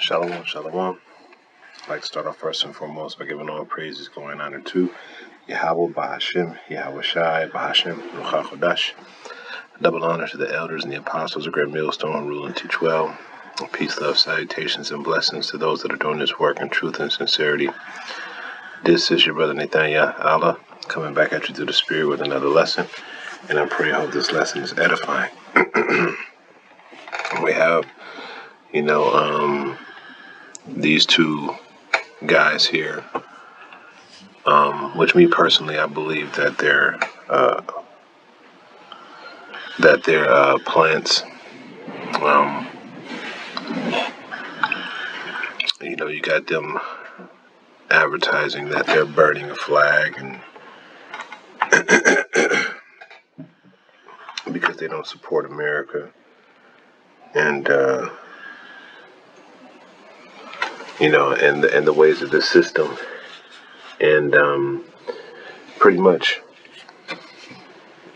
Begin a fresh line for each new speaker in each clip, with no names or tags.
Shalom, shalom. I'd like to start off first and foremost by giving all praises going on to Yahweh Bahashem, Yahweh Shai, Bahashem, Ruach HaKodesh. Double honor to the elders and the apostles of Great Millstone, rule and teach well. Peace, love, salutations, and blessings to those that are doing this work in truth and sincerity. This is your brother Nathaniel Allah, coming back at you through the Spirit with another lesson. And I pray I hope this lesson is edifying. We have, these two guys here, which me personally, I believe that they're plants. You got them advertising that they're burning a flag, and because they don't support America, and and the ways of the system, and pretty much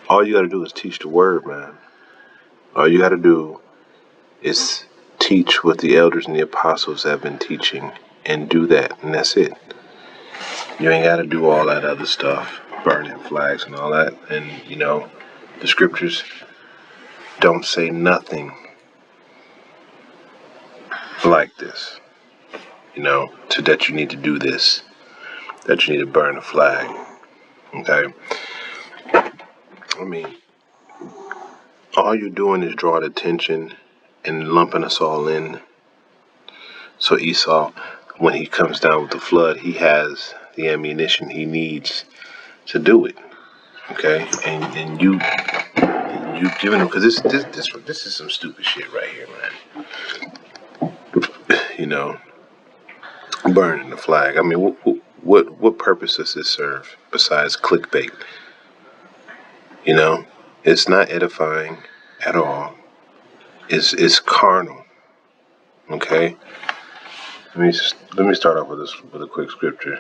all you got to do is teach the word, man. All you got to do is teach what the elders and the apostles have been teaching, and do that, and that's it. You ain't got to do all that other stuff, burning flags and all that. And the scriptures don't say nothing like this, to that you need to do this, that you need to burn a flag. Okay? I mean, all you're doing is drawing attention and lumping us all in. So Esau, when he comes down with the flood, he has the ammunition he needs to do it. Okay? And you giving him, because this is some stupid shit right here, man. Burning the flag. I mean, what purpose does this serve besides clickbait? It's not edifying at all. It's carnal. Okay. Let me start off with a quick scripture.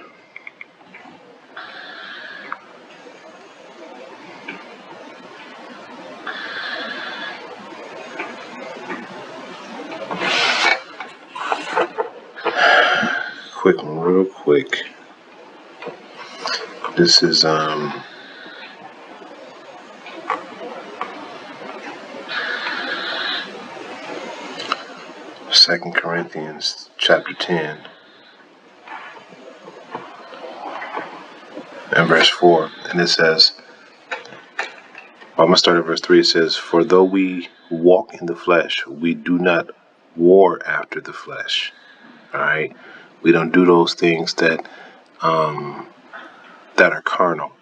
Quick one, real quick. This is 2 Corinthians chapter 10 and verse 4, and it says, I'm going to start at verse 3. It says, "For though we walk in the flesh, we do not war after the flesh." All right? We don't do those things that are carnal.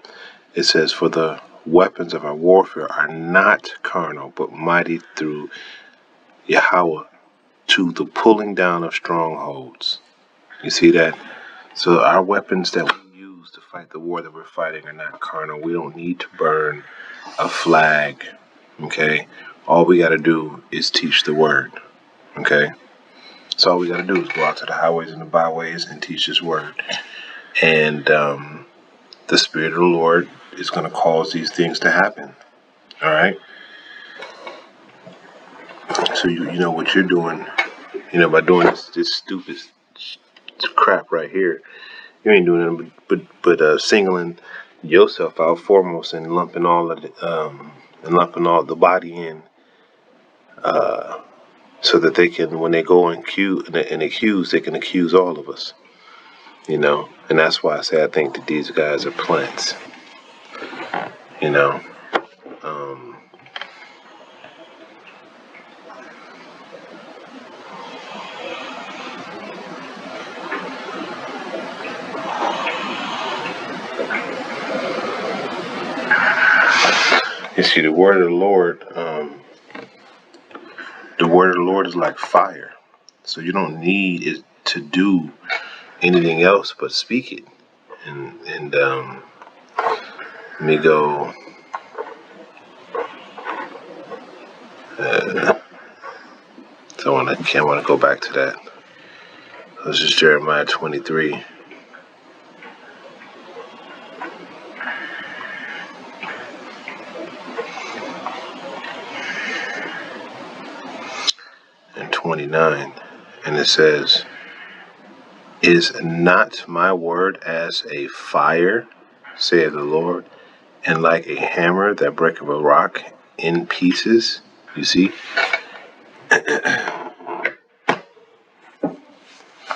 It says, "For the weapons of our warfare are not carnal, but mighty through Yahweh to the pulling down of strongholds." You see that? So our weapons that we use to fight the war that we're fighting are not carnal. We don't need to burn a flag. Okay? All we got to do is teach the word. Okay? So all we got to do is go out to the highways and the byways and teach this word. And the Spirit of the Lord is going to cause these things to happen. All right? So you know what you're doing, by doing this stupid crap right here. You ain't doing anything but singling yourself out foremost and lumping all the body in, so that they can, when they go and accuse, they can accuse all of us. And that's why I say I think that these guys are plants. You see, the word of the Lord is like fire. So you don't need it to do anything else but speak it. And let me go. So I can't want to go back to that. This is Jeremiah 23. And 29. And it says, "Is not my word as a fire, saith the Lord, and like a hammer that breaketh a rock in pieces?" You see?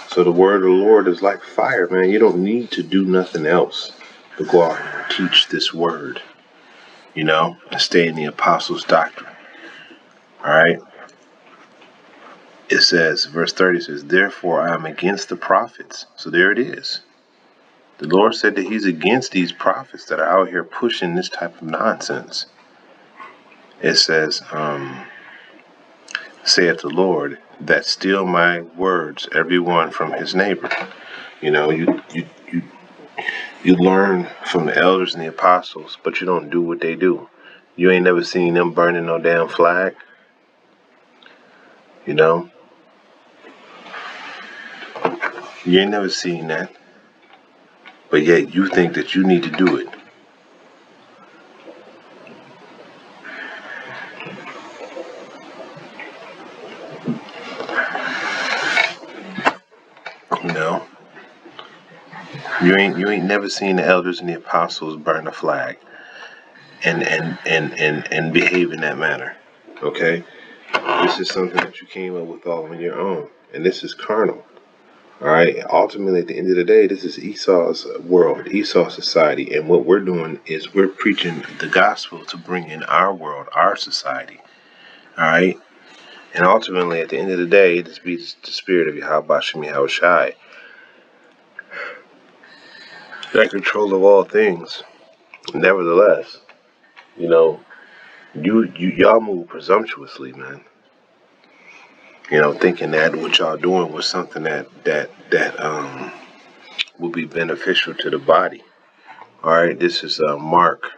So the word of the Lord is like fire, man. You don't need to do nothing else but go out and teach this word, and stay in the apostles' doctrine. All right? It says, verse 30 says, "Therefore I am against the prophets." So there it is. The Lord said that he's against these prophets that are out here pushing this type of nonsense. It says, "Saith the Lord, that steal my words, every one from his neighbor." You learn from the elders and the apostles, but you don't do what they do. You ain't never seen them burning no damn flag, you know? You ain't never seen that, but yet you think that you need to do it. You know? You ain't never seen the elders and the apostles burn a flag and behave in that manner. Okay? This is something that you came up with all on your own. And this is carnal. All right. Ultimately, at the end of the day, this is Esau's world, Esau's society, and what we're doing is we're preaching the gospel to bring in our world, our society. All right. And ultimately, at the end of the day, this be the spirit of Yahweh Shem Yahushai, that control of all things. Nevertheless, you know, y'all move presumptuously, man. Thinking that what y'all doing was something that will be beneficial to the body. All right. This is Mark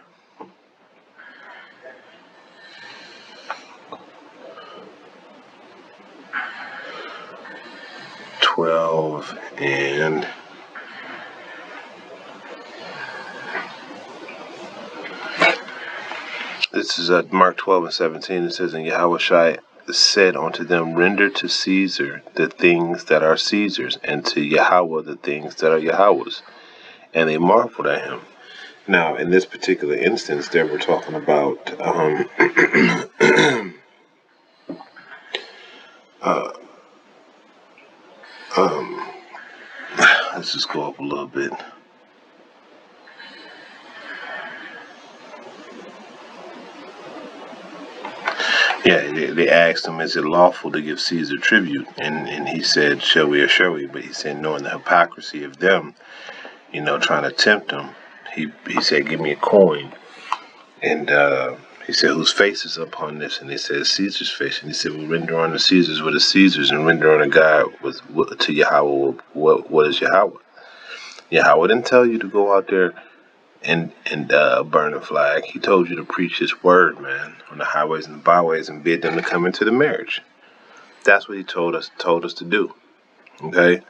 12 and this is Mark 12 and 17. It says, "And Yahushua said unto them, Render to Caesar the things that are Caesar's, and to Yahweh the things that are Yahweh's." And they marveled at him. Now, in this particular instance, they were talking about let's just go up a little bit. Yeah, they asked him, "Is it lawful to give Caesar tribute?" And he said, "Shall we or shall we?" But he said, knowing the hypocrisy of them, trying to tempt him, he said, "Give me a coin." And he said, "Whose face is upon this?" And he said, "Caesar's face." And he said, "Well, render unto Caesar's what is Caesar's, and render unto God to Yahweh what is Yahweh." Yahweh didn't tell you to go out there and burn a flag. He told you to preach his word, man, on the highways and the byways, and bid them to come into the marriage. That's what he told us to do. Okay?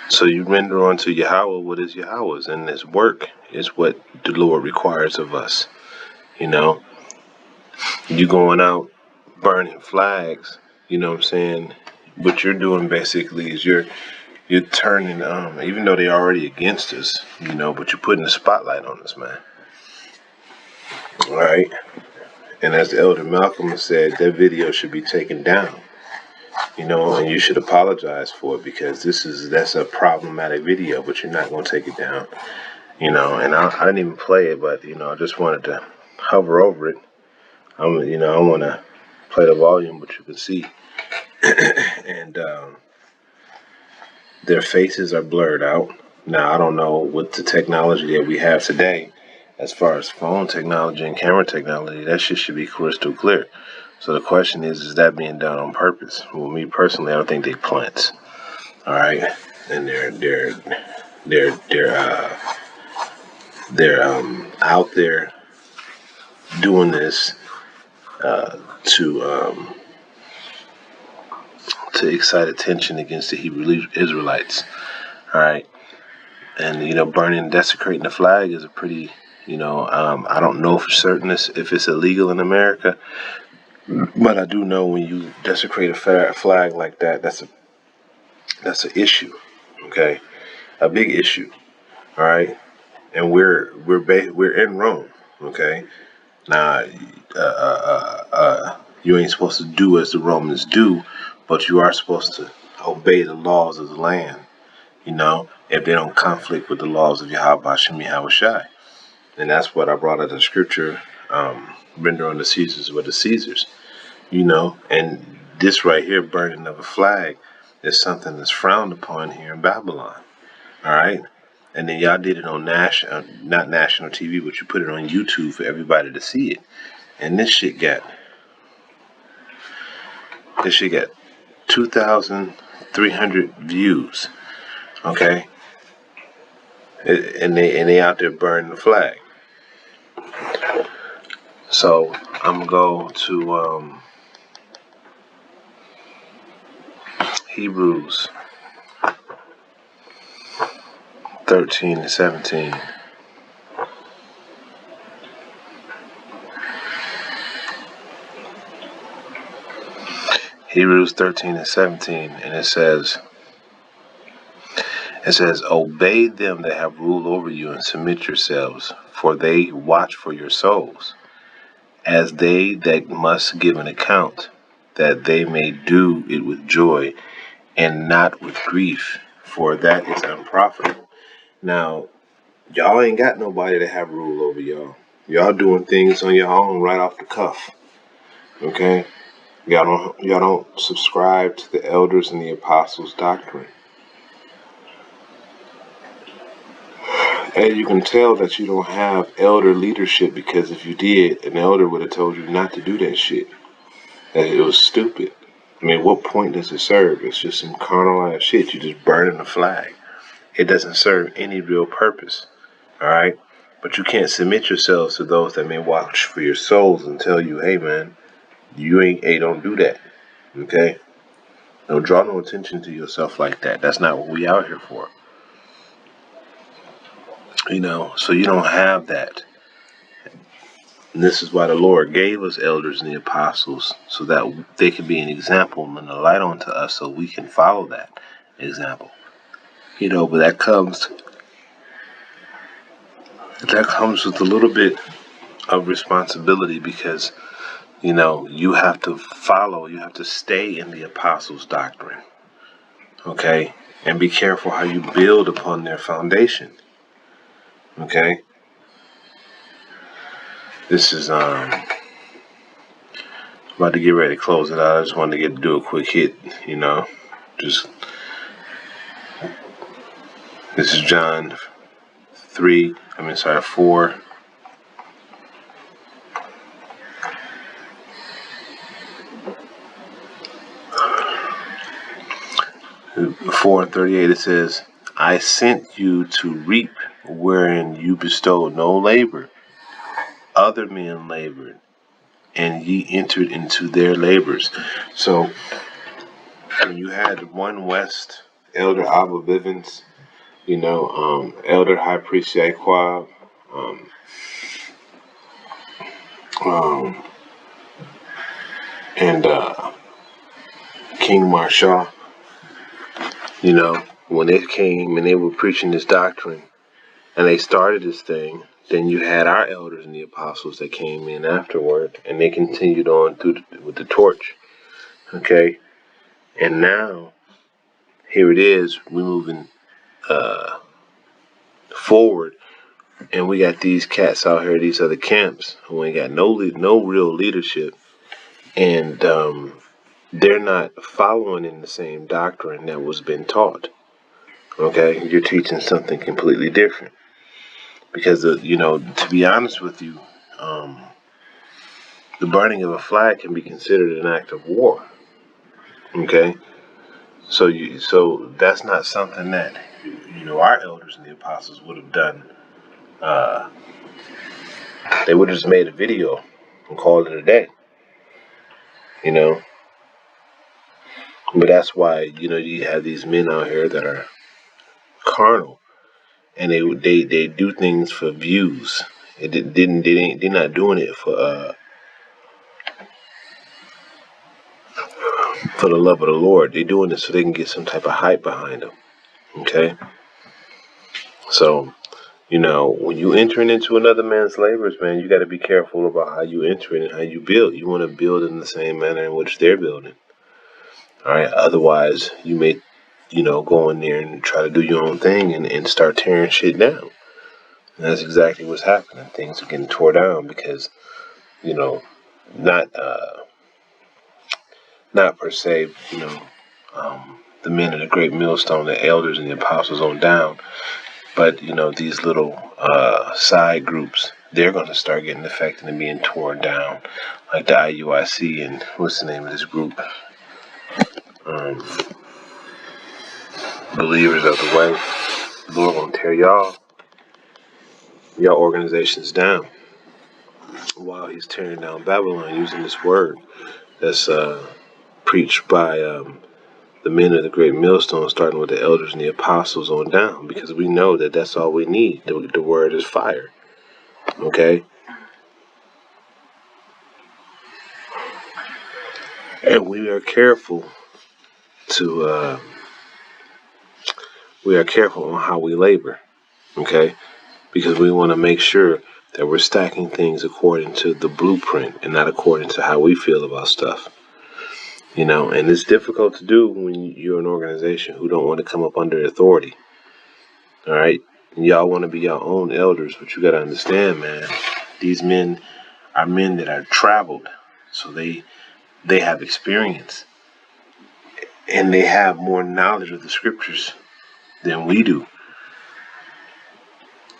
So you render unto Yahweh what is Yahweh's, and his work is what the Lord requires of us. You going out burning flags, you know what I'm saying? What you're doing basically is you're turning, even though they're already against us, but you're putting the spotlight on us, man. All right? And as the elder Malcolm said, that video should be taken down, and you should apologize for it, because that's a problematic video, but you're not going to take it down, and I didn't even play it, but, I just wanted to hover over it. I want to play the volume, but you can see, and their faces are blurred out. Now, I don't know with the technology that we have today, as far as phone technology and camera technology, that shit should be crystal clear. So the question is that being done on purpose? Well, me personally, I don't think they plant. All right, and they're out there doing this to excite attention against the Hebrew Israelites. All right, and burning and desecrating the flag is a pretty, I don't know for certain if it's illegal in America. But I do know when you desecrate a flag like that, that's an issue. Okay, a big issue. All right, and we're in Rome. Okay, now you ain't supposed to do as the Romans do, but you are supposed to obey the laws of the land. You know, if they don't conflict with the laws of Yahweh Shem Yahweh Shai. And that's what I brought out of scripture, render unto Caesars what the Caesars, and this right here, burning of a flag, is something that's frowned upon here in Babylon. All right. And then y'all did it on not national TV, but you put it on YouTube for everybody to see it. And this shit got 2,300 views. Okay. And they out there burning the flag. So I'm gonna go to Hebrews 13 and 17. Hebrews 13 and 17, and it says, obey them that have rule over you and submit yourselves, for they watch for your souls, as they that must give an account, that they may do it with joy and not with grief, for that is unprofitable. Now, y'all ain't got nobody to have rule over y'all. Y'all doing things on your own right off the cuff. Okay? Y'all don't subscribe to the elders and the apostles' doctrine. And you can tell that you don't have elder leadership, because if you did, an elder would have told you not to do that shit. That it was stupid. I mean, what point does it serve? It's just some carnal ass shit. You're just burning the flag. It doesn't serve any real purpose. Alright? But you can't submit yourselves to those that may watch for your souls and tell you, hey man, don't do that. Okay? Don't draw no attention to yourself like that. That's not what we out here for. So you don't have that. And this is why the Lord gave us elders and the apostles, so that they can be an example and a light unto us, so we can follow that example. But that comes with a little bit of responsibility, because you have to stay in the apostles' doctrine. Okay? And be careful how you build upon their foundation. Okay? This is about to get ready to close it out. I just wanted to do a quick hit, Just this is John 4. Four and 38, it says, I sent you to reap wherein you bestowed no labor. Other men labored, and ye entered into their labors. So, when you had one West, Elder Abba Bivens, Elder High Priest Yaquab, and King Marshall, when they came and they were preaching this doctrine, and they started this thing, then you had our elders and the apostles that came in afterward, and they continued on with the torch. Okay? And now, here it is, we're moving forward, and we got these cats out here, these other camps, who ain't got no real leadership, and they're not following in the same doctrine that was been taught. Okay? You're teaching something completely different. Because, to be honest with you, the burning of a flag can be considered an act of war. Okay? So that's not something that, our elders and the apostles would have done. They would have just made a video and called it a day. But that's why, you have these men out here that are carnal, and they do things for views. They're not doing it for for the love of the Lord. They're doing it so they can get some type of hype behind them. Okay? So, when you entering into another man's labors, man, you got to be careful about how you enter it and how you build. You want to build in the same manner in which they're building. All right? Otherwise, you may, go in there and try to do your own thing and start tearing shit down. And that's exactly what's happening. Things are getting tore down because, not not per se, the men of the great millstone, the elders and the apostles on down, but these little side groups, they're going to start getting affected and being torn down, like the IUIC and what's the name of this group? Believers of the Way. The Lord gonna tear y'all organizations down while He's tearing down Babylon using this word that's preached by the men of the great millstone, starting with the elders and the apostles on down, because we know that that's all we need. The word is fire. Okay? And we are careful to on how we labor. Okay? Because we want to make sure that we're stacking things according to the blueprint and not according to how we feel about stuff. And it's difficult to do when you're an organization who don't want to come up under authority. All right? And y'all want to be your own elders, but you got to understand, man, these men are men that are traveled. So they have experience. And they have more knowledge of the scriptures than we do.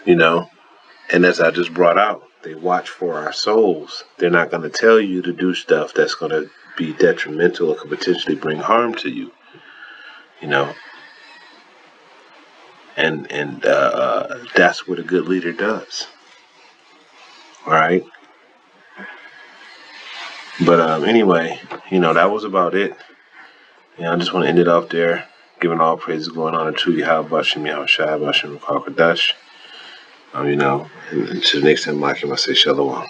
And as I just brought out, they watch for our souls. They're not going to tell you to do stuff that's going to be detrimental or could potentially bring harm to you. And that's what a good leader does. All right. But anyway, that was about it. I just want to end it off there, giving all praises going on to Yahweh Bashim Yahushua Bashim Kakadash. And until next time, I say shalom.